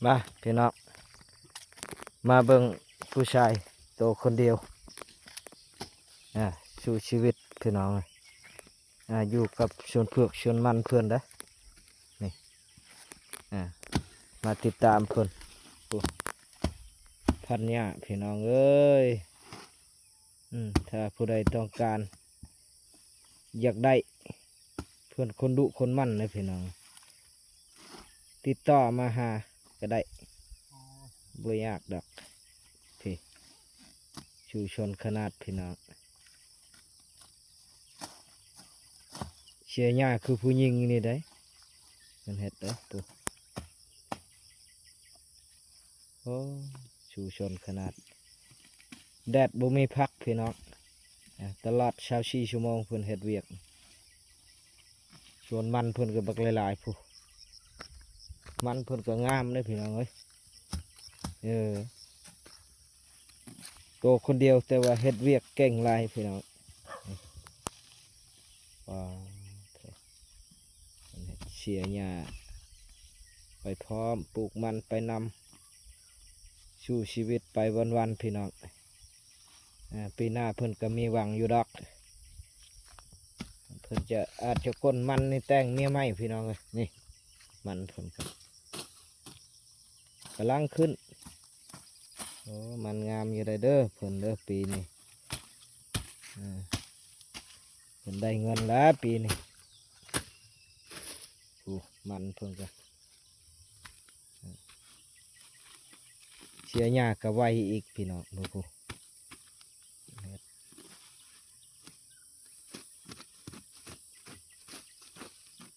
มาพี่น้องมาเบิ่งผู้ชายโตคนเดียวสู้ชีวิตพี่น้องอยู่กับชวนเผือกชวนมันเพื่อนนะนี่มาติดตามเพื่อนพันเนี่ยพี่น้องเอ้ยถ้าผู้ใดต้องการอยากได้เพื่อนคนดุคนมั่นเลยพี่น้องติดต่อมาหาก็ได้บ่ยากดอกพี่ชูชนขนาดพี่น้องเชียร์หญ้าคือผู้หญิงนี่ได้มันเห็ดเด้อปุ๊โอ้ชูชนขนาดแดดบ่มีพักพี่น้องตลอด24 ชั่วโมงเพิ่นเฮ็ดเวียกส่วนมันเพิ่นก็บักหลายๆผู้มันเพิ่นก็งามเลยพี่น้องเอ้ยโตคนเดียวแต่ว่าเฮ็ดเวียกเก่งหลายพี่น้องว้าวเสียหญ้าไปพร้อมปลูกมันไปนำสู้ชีวิตไปวันๆพี่น้องปีหน้าเพิ่นก็มีหวังอยู่ดอกเพิ่นจะอาจจะก้นมันนี่แต่งเมียใหม่พี่น้องเลยนี่มันเพิ่นกำลังขึ้นโอ้มันงามอยู่เด้อเพิ่นเด้อปีนี้เพิ่นได้เงินแล้วปีนี้มันเพิ่นก็เสียหญ้าก็ไวอีกพี่น้องดู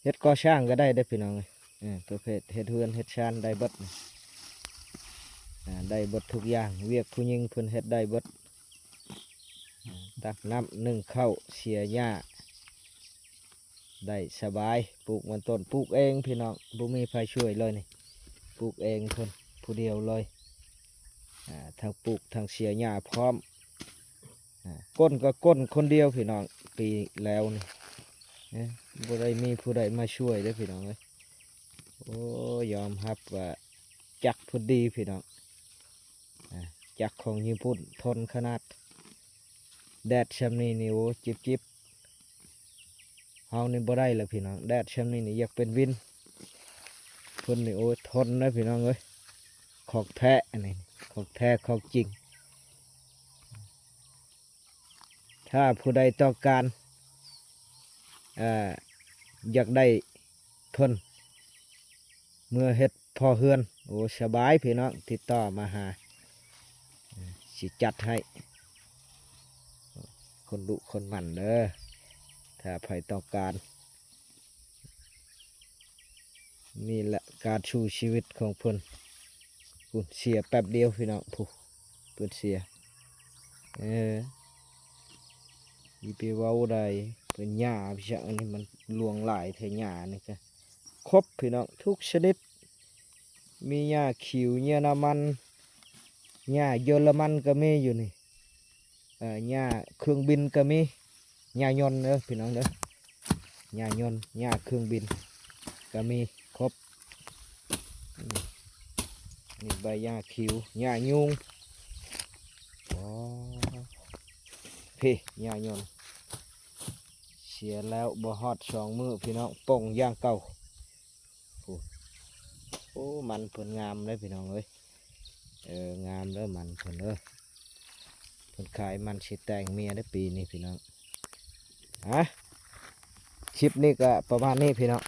เฮ็ดก่อช่างก็ได้เด้อพี่น้องประเภทเฮ็ดเฮือนเฮ็ดชานได้เบิดได้เบิดทุกอย่างเวียกผู้หญิงเพิ่นเฮ็ดได้เบิดตักน้ำนึ่งข้าวเสียหญ้าได้สบายปลูกมันต้นปลูกเองพี่น้องบ่มีใครช่วยเลยนี่ปลูกเองเพิ่นผู้เดียวเลยทั้งปลูกทั้งเสียหญ้าพร้อมก้นก็ก้นคนเดียวพี่น้องปีแล้วนี่บ่ได้มีผู้ใดมาช่วยเด้อพี่น้องเลยโอ้ยอมรับว่าจักพอดีพี่น้องจักของญี่ปุ่นทนขนาดแดดช่ำนี้นี่โอ้จิบเฮานี่บ่ได้แล้วพี่น้องแดดช่ำนี้นี่อยากเป็นวินเพิ่นนี่โอ้ทนนะพี่น้องเอ้ยของแท้อันนี้ของแท้ของจริงถ้าผู้ใดต้องการอยากได้เพิ่นเมื่อเฮ็ดพอเฮือนโอ้สบายพี่น้องติดต่อมาหาสิจัดให้คนดุคนหมั่นเด้อถ้าใครต้องการนี่แหละการชูชีวิตของเพิ่นคุณเสียแป๊บเดียวพี่น้องผู้เพิ่นเสียยีไปเว้าได้เป็นหญ้าพี่ช่างนี่มันลวงหลายเถอะหญ้านี่ก็ครบพี่น้องทุกชนิดมีหญ้าขิวหญ้าน้ำมันหญ้าเยอรมันก็มีอยู่นี่หญ้าเครื่องบินก็มีหญ้ายนต์เด้อพี่น้องเด้อหญ้ายนต์หญ้าเครื่องบินก็มีครบนี่ใบหญ้าขิวหญ้ายุงพี่หญ้ายนต์เสียแล้วบ่ฮอด2 มื้อพี่น้องป่งย่างเก่าโอ้มันเพิ่นงามเลยพี่น้องเอ้ยงามเด้อมันเพิ่นเด้อเพิ่นขายมันสิแต่งเมียได้ปีนี้พี่น้องคลิปนี้ก็ประมาณนี้พี่น้อง